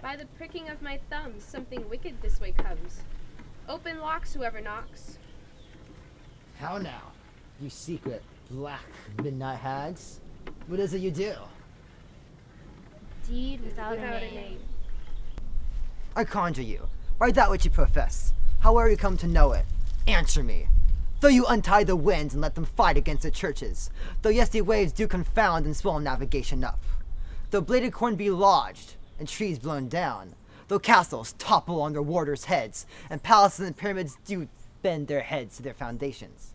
By the pricking of my thumbs, something wicked this way comes. Open locks, whoever knocks. How now, you secret black midnight hags? What is it you do? Deed without a name. I conjure you, by that which you profess, however you come to know it, answer me. Though you untie the winds and let them fight against the churches, though yes the waves do confound and swell navigation up, though bladed corn be lodged and trees blown down, though castles topple on their warders' heads, and palaces and pyramids do bend their heads to their foundations,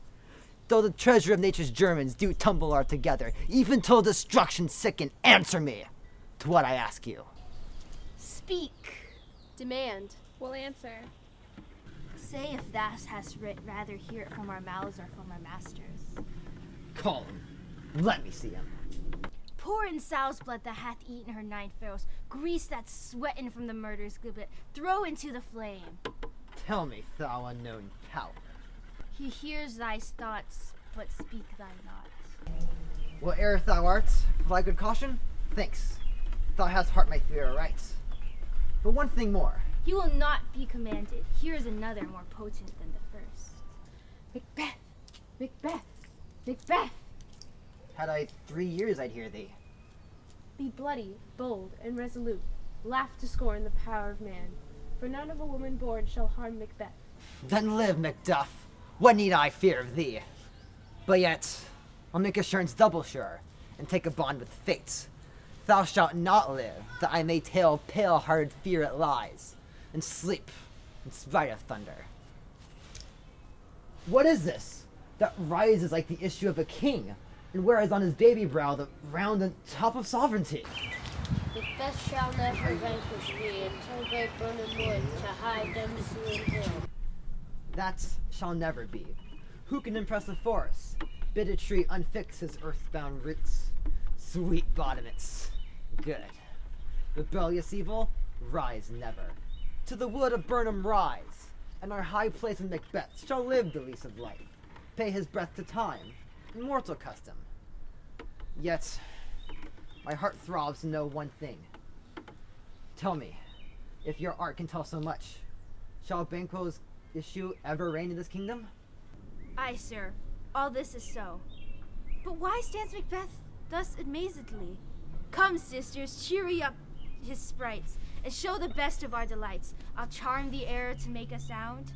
though the treasure of nature's Germans do tumble all together, even till destruction sicken, answer me to what I ask you. Speak. Demand. We'll answer. Say if thou hast rather hear it from our mouths or from our masters. Call him. Let me see him. Pour in sow's blood that hath eaten her 9 pharaohs, grease that's sweating from the murder's giblet, throw into the flame. Tell me, thou unknown power. He hears thy thoughts, but speak thy not. Whate'er thou art, for thy good caution, thanks. Thou hast heart my fear aright. But one thing more. He will not be commanded. Here is another more potent than the first. Macbeth! Macbeth! Macbeth! Had I 3 years, I'd hear thee. Be bloody, bold, and resolute. Laugh to scorn the power of man. For none of a woman born shall harm Macbeth. Then live, Macduff. What need I fear of thee? But yet, I'll make assurance double sure, and take a bond with fate. Thou shalt not live, that I may tell pale-hearted fear it lies, and sleep in spite of thunder. What is this that rises like the issue of a king, and wears on his baby brow the round and top of sovereignty? Macbeth shall never vanquish thee until they burn in wood to hide them in hill. That shall never be. Who can impress a forest? Bid a tree unfix his earthbound roots. Sweet bottomets. Good. Rebellious evil, rise never. To the wood of Burnham rise, and our high place in Macbeth shall live the lease of life, pay his breath to time, immortal custom. Yet, my heart throbs to know one thing. Tell me, if your art can tell so much, shall Banquo's issue ever reign in this kingdom? Aye, sir, all this is so. But why stands Macbeth thus amazedly? Come, sisters, cheery up his sprites, and show the best of our delights. I'll charm the air to make a sound,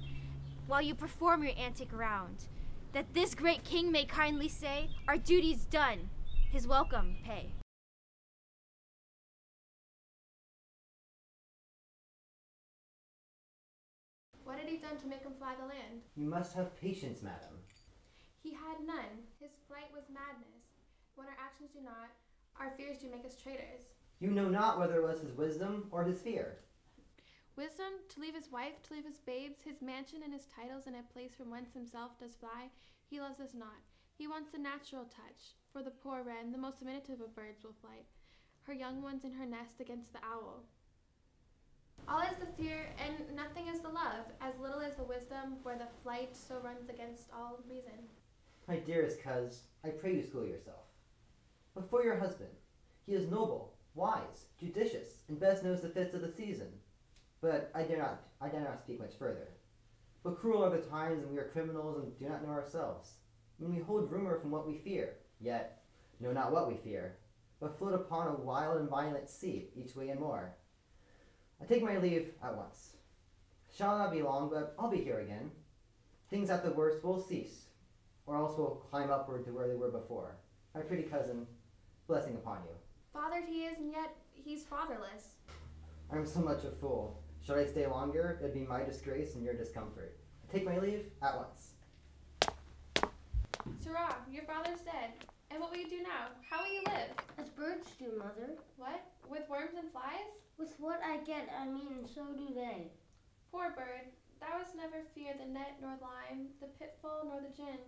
while you perform your antic round, that this great king may kindly say, our duty's done, his welcome pay. What had he done to make him fly the land? You must have patience, madam. He had none. His flight was madness. When our actions do not, our fears do make us traitors. You know not whether it was his wisdom or his fear. Wisdom, to leave his wife, to leave his babes, his mansion and his titles in a place from whence himself does fly, he loves us not. He wants the natural touch. For the poor wren, the most diminutive of birds, will flight her young ones in her nest against the owl. All is the fear, and nothing is the love, as little is the wisdom, where the flight so runs against all reason. My dearest coz, I pray you school yourself. But for your husband, he is noble, wise, judicious, and best knows the fits of the season. But I dare not speak much further. But cruel are the times, and we are criminals and do not know ourselves. When we hold rumor from what we fear, yet know not what we fear, but float upon a wild and violent sea, each way and more. I take my leave at once. Shall not be long, but I'll be here again. Things at the worst will cease, or else will climb upward to where they were before. My pretty cousin, blessing upon you. Fathered he is, and yet he's fatherless. I'm so much a fool. Should I stay longer, it'd be my disgrace and your discomfort. I take my leave at once. Sirrah, your father's dead. And what will you do now? How will you live? As birds do, mother. What? With worms and flies? With what I get, I mean, so do they. Poor bird, thou hast never feared the net nor lime, the pitfall nor the gin.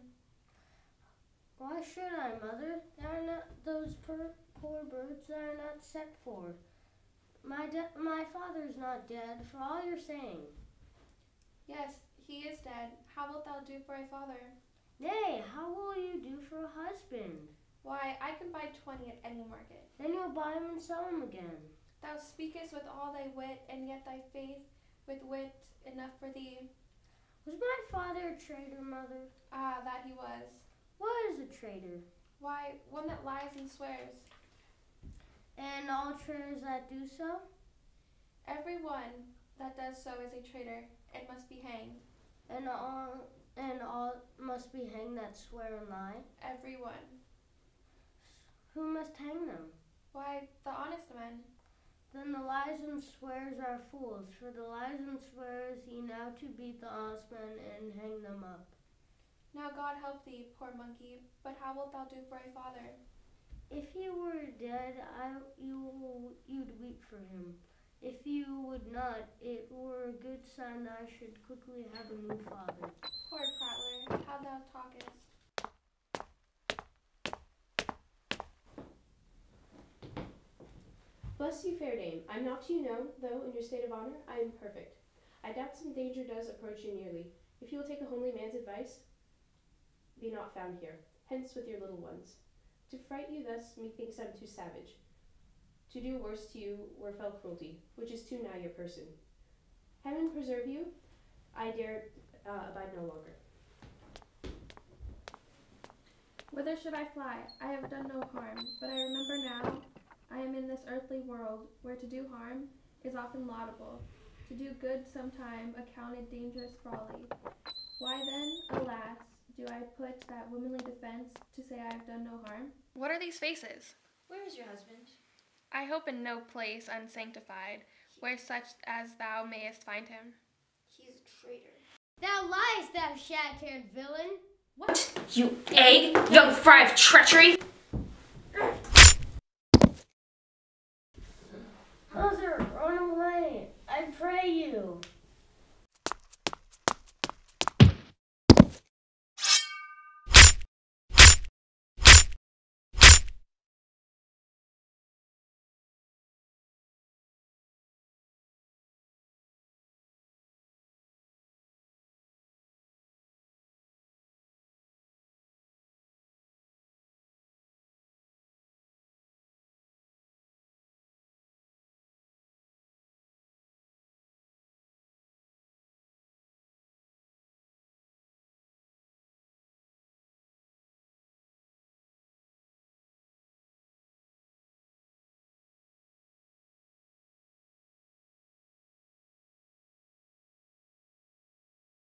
Why should I, mother? They are not those poor birds that are not set for. My father's not dead, for all you're saying. Yes, he is dead. How wilt thou do for a father? Nay, how will you do for a husband? Why, I can buy 20 at any market. Then you'll buy him and sell him again. Thou speakest with all thy wit, and yet thy faith with wit enough for thee. Was my father a traitor, Mother? Ah, that he was. What is a traitor? Why, one that lies and swears. And all traitors that do so? Every one that does so is a traitor, and must be hanged. And all must be hanged that swear and lie? Every one. Who must hang them? Why, the honest men. Then the lies and swears are fools, for the lies and swears ye now to beat the honest men and hang them up. Now God help thee, poor monkey, but how wilt thou do for a father? If he were dead, you'd weep for him. If you would not, it were a good sign that I should quickly have a new father. Poor prattler, how thou talkest. Bless you, fair dame. I'm not to you know, though in your state of honor I am perfect. I doubt some danger does approach you nearly. If you will take a homely man's advice, be not found here. Hence with your little ones. To fright you thus, methinks I'm too savage. To do worse to you were fell cruelty, which is too nigh your person. Heaven preserve you, I dare abide no longer. Whither should I fly? I have done no harm, but I remember now I am in this earthly world, where to do harm is often laudable, to do good sometime accounted dangerous folly. Why then, alas, do I put that womanly defense to say I have done no harm? What are these faces? Where is your husband? I hope in no place unsanctified, where such as thou mayest find him. He is a traitor. Thou liest, thou shattered villain! What? You egg, young fry of treachery! Mother, run away! I pray you!